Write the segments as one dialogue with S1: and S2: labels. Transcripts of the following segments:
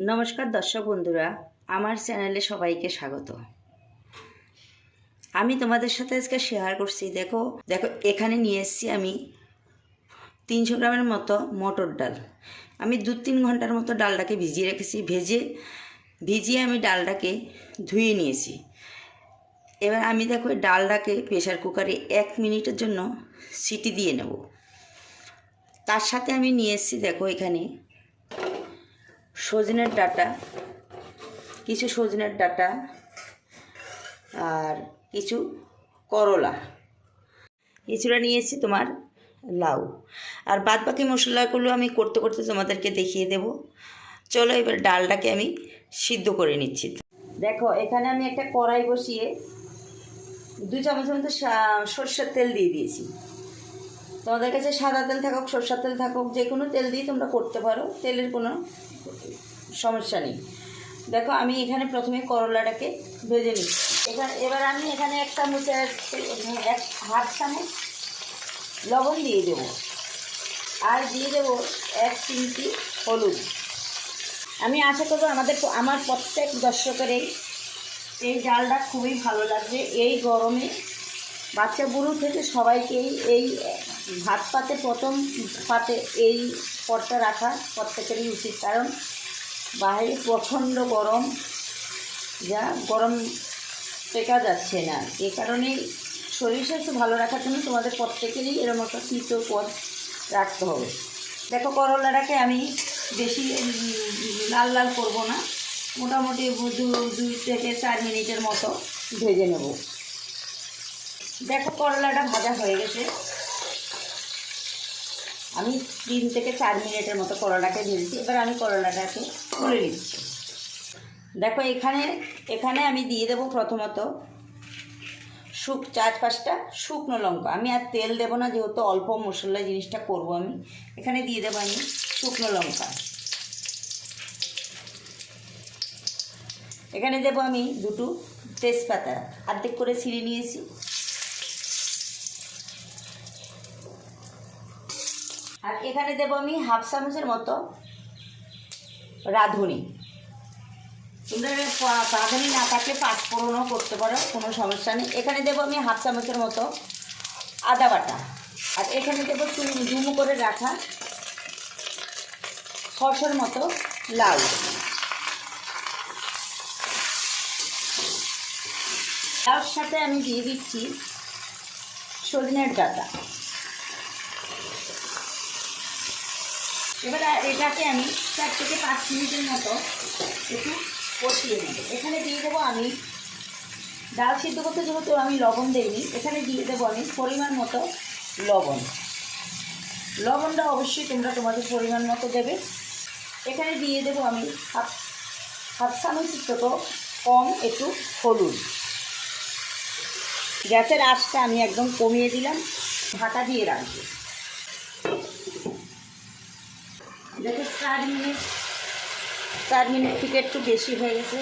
S1: নমস্কার দর্শক বন্ধুরা, আমার চ্যানেলে সবাইকে স্বাগত। আমি তোমাদের সাথে আজকে শেয়ার করছি। দেখো এখানে নিয়ে এসেছি আমি 300 গ্রামের মতো মটর ডাল। আমি 2-3 ঘন্টার মতো ডালটাকে ভিজিয়ে রেখেছি। ভিজিয়ে আমি ডালটাকে ধুয়ে নিয়েছি। এবার আমি দেখো ডালটাকে প্রেশার কুকারে 1 মিনিটের জন্য সিটি দিয়ে নেব। তার সাথে আমি নিয়ে এসেছি দেখো এখানে সজনের ডাঁটা, কিছু সজনের ডাঁটা আর কিছু করলা, কিছুটা নিয়েছি তোমার লাউ। আর বাদ বাকি মশলাগুলো আমি করতে করতে তোমাদেরকে দেখিয়ে দেব। চলো এবার ডালটাকে আমি সিদ্ধ করে নিচ্ছি। দেখো এখানে আমি একটা কড়াই বসিয়ে 2 চামচের মতো সরষের তেল দিয়ে দিয়েছি। তোমাদের কাছে সাদা তেল থাকুক, সরষের তেল থাকুক, যে কোনো তেল দিয়ে তোমরা করতে পারো, তেলের কোনো সমস্যা নেই। দেখো আমি এখানে প্রথমে করলাটাকে ভেজে নিচ্ছি। এবার আমি এখানে 1 চামচের 1/2 চামচ লবণ দিয়ে দেব, আর দিয়ে দেব 1 চিমটি হলুদ। আমি আশা করবো আমার প্রত্যেক দর্শকেরই এই ডালটা খুবই ভালো লাগবে। এই গরমে বাচ্চা বুড়ো থেকে সবাইকেই এই ভাত পাতে প্রথম পাতে এই পদটা রাখা প্রত্যেকেরই উচিত, কারণ বাইরে প্রচণ্ড গরম, যা গরম টেকা যাচ্ছে না। এ কারণেই শরীর স্বাস্থ্য ভালো রাখার জন্য তোমাদের প্রত্যেকেরই এরকম একটা শীত পদ রাখতে হবে। দেখো করলাটাকে আমি বেশি লাল লাল করবো না, মোটামুটি 2 থেকে 4 মিনিটের মতো ভেজে নেব। দেখো করলাটা ভাজা হয়ে গেছে। আমি 3 থেকে 4 মিনিটের মতো করলাটাকে ভেজেছি। এবার আমি করলাটাকে তুলে নিচ্ছি। দেখো এখানে আমি দিয়ে দেবো প্রথমত 4-5টা শুকনো লঙ্কা। আমি আর তেল দেবো না, যেহেতু অল্প মশলা জিনিসটা করব। আমি এখানে দিয়ে দেবো আমি শুকনো লঙ্কা। এখানে দেবো আমি 2টো তেজপাতা অর্ধেক করে ছিঁড়ে নিয়েছি। আর এখানে দেবো আমি 1/2 চামচের মতো রাঁধুনি। তোমরা রাঁধুনি না থাকলে 5 ফোড়নও করতে পারো, কোনো সমস্যা নেই। এখানে দেবো আমি 1/2 চামচের মতো আদা বাটা। আর এখানে দেবো ডুমো করে রাখা 600 মতো লাউ। তার সাথে আমি দিয়ে দিচ্ছি সজনের ডাঁটা। এবার এটাকে আমি 4 থেকে 5 মিনিটের মতো একটু কষিয়ে নেব। এখানে দিয়ে দেবো আমি ডাল সিদ্ধ করতে, যেহেতু আমি লবণ দিইনি, এখানে দিয়ে দেবো আমি পরিমাণ মতো লবণ। লবণটা অবশ্যই তোমরা তোমাদের পরিমাণ মতো দেবে। এখানে দিয়ে দেবো আমি হাফ চামচের থেকে কম একটু হলুদ। গ্যাসের আঁচটা আমি একদম কমিয়ে দিলাম, ঢাকা দিয়ে রাখবো। দেখো 4 মিনিট থেকে একটু বেশি হয়ে গেছে।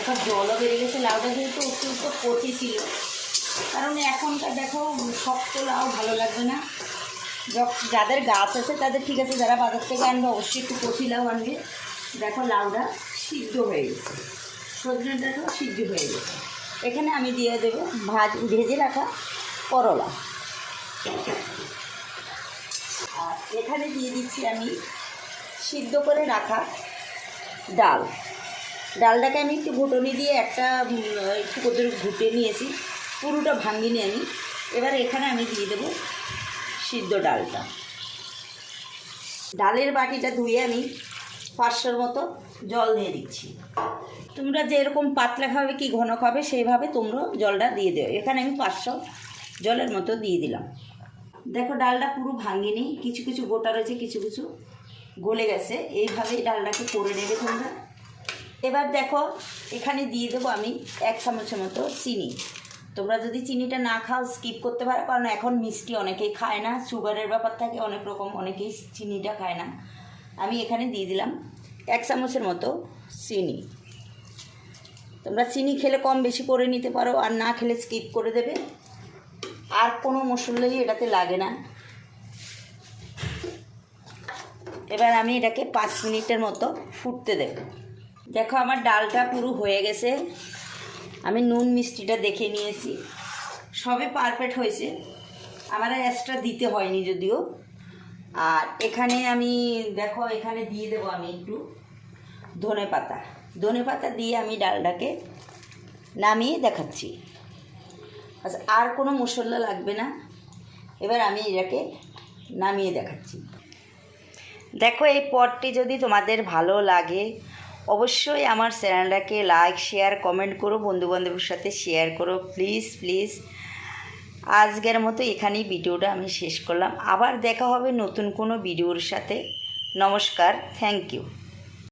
S1: এখন জলও বেড়ে গেছে। লাউটা যেহেতু অত্যন্ত কচি ছিল, কারণ এখনকার দেখো শক্ত লাউ ভালো লাগবে না। যাদের গাছ আছে তাদের ঠিক আছে, যারা বাজার থেকে আনবে অবশ্যই একটু কচি লাউ আনবে। দেখো লাউটা সিদ্ধ হয়ে গেছে, সজনে ডাঁটাও সিদ্ধ হয়ে গেছে। এখানে আমি দিয়ে দেবো ভেজে রাখা করলা। আর এখানে দিয়ে দিচ্ছি আমি সিদ্ধ করে রাখা ডালটাকে আমি একটু ঘুটনি দিয়ে একটু করে ঘুটে নিয়েছি, পুরোটা ভাঙিনি আমি। এবার এখানে আমি দিয়ে দেবো সিদ্ধ ডালটা। ডালের বাটিটা ধুয়ে আমি 500 মতো জল দিয়ে দিচ্ছি। তোমরা যেরকম পাতলা খাবে কি ঘন খাবে সেইভাবে তোমরা জলটা দিয়ে দেবে। এখানে আমি 500 জলের মতো দিয়ে দিলাম। দেখো ডালটা পুরো ভাঙিনি, কিছু কিছু গোটা রয়েছে, কিছু কিছু গলে গেছে। এইভাবেই ডালটাকে করে নেবে তোমরা। এবার দেখো এখানে দিয়ে দেবো আমি 1 চামচের মতো চিনি। তোমরা যদি চিনিটা না খাও স্কিপ করতে পারো, কারণ এখন মিষ্টি অনেকেই খায় না, সুগারের ব্যাপার থাকে অনেক রকম, অনেকেই চিনিটা খায় না। আমি এখানে দিয়ে দিলাম 1 চামচের মতো চিনি। তোমরা চিনি খেলে কম বেশি করে নিতে পারো, আর না খেলে স্কিপ করে দেবে। আর কোনো মশলাই এটাতে লাগে না। এবার আমি এটাকে 5 মিনিটের মতো ফুটতে দেব। দেখো আমার ডালটা পুরো হয়ে গেছে, আমি নুন মিষ্টিটা দেখে নিয়েছি, সবই পারফেক্ট হয়েছে, আমার এক্সট্রা দিতে হয়নি যদিও। আর এখানে আমি দেখো এখানে দিয়ে দেবো আমি একটু ধনে পাতা দিয়ে আমি ডালটাকে নামিয়ে দেখাচ্ছি। আচ্ছা, আর কোনো মশলা লাগবে না। এবার আমি এটাকে নামিয়ে দেখাচ্ছি। দেখো এই পদটি যদি তোমাদের ভালো লাগে অবশ্যই আমার চ্যানেলটাকে লাইক শেয়ার কমেন্ট করো, বন্ধুবান্ধবের সাথে শেয়ার করো প্লিজ প্লিজ। আজকের মতো এখানেই ভিডিওটা আমি শেষ করলাম, আবার দেখা হবে নতুন কোনো ভিডিওর সাথে। নমস্কার, থ্যাংক ইউ।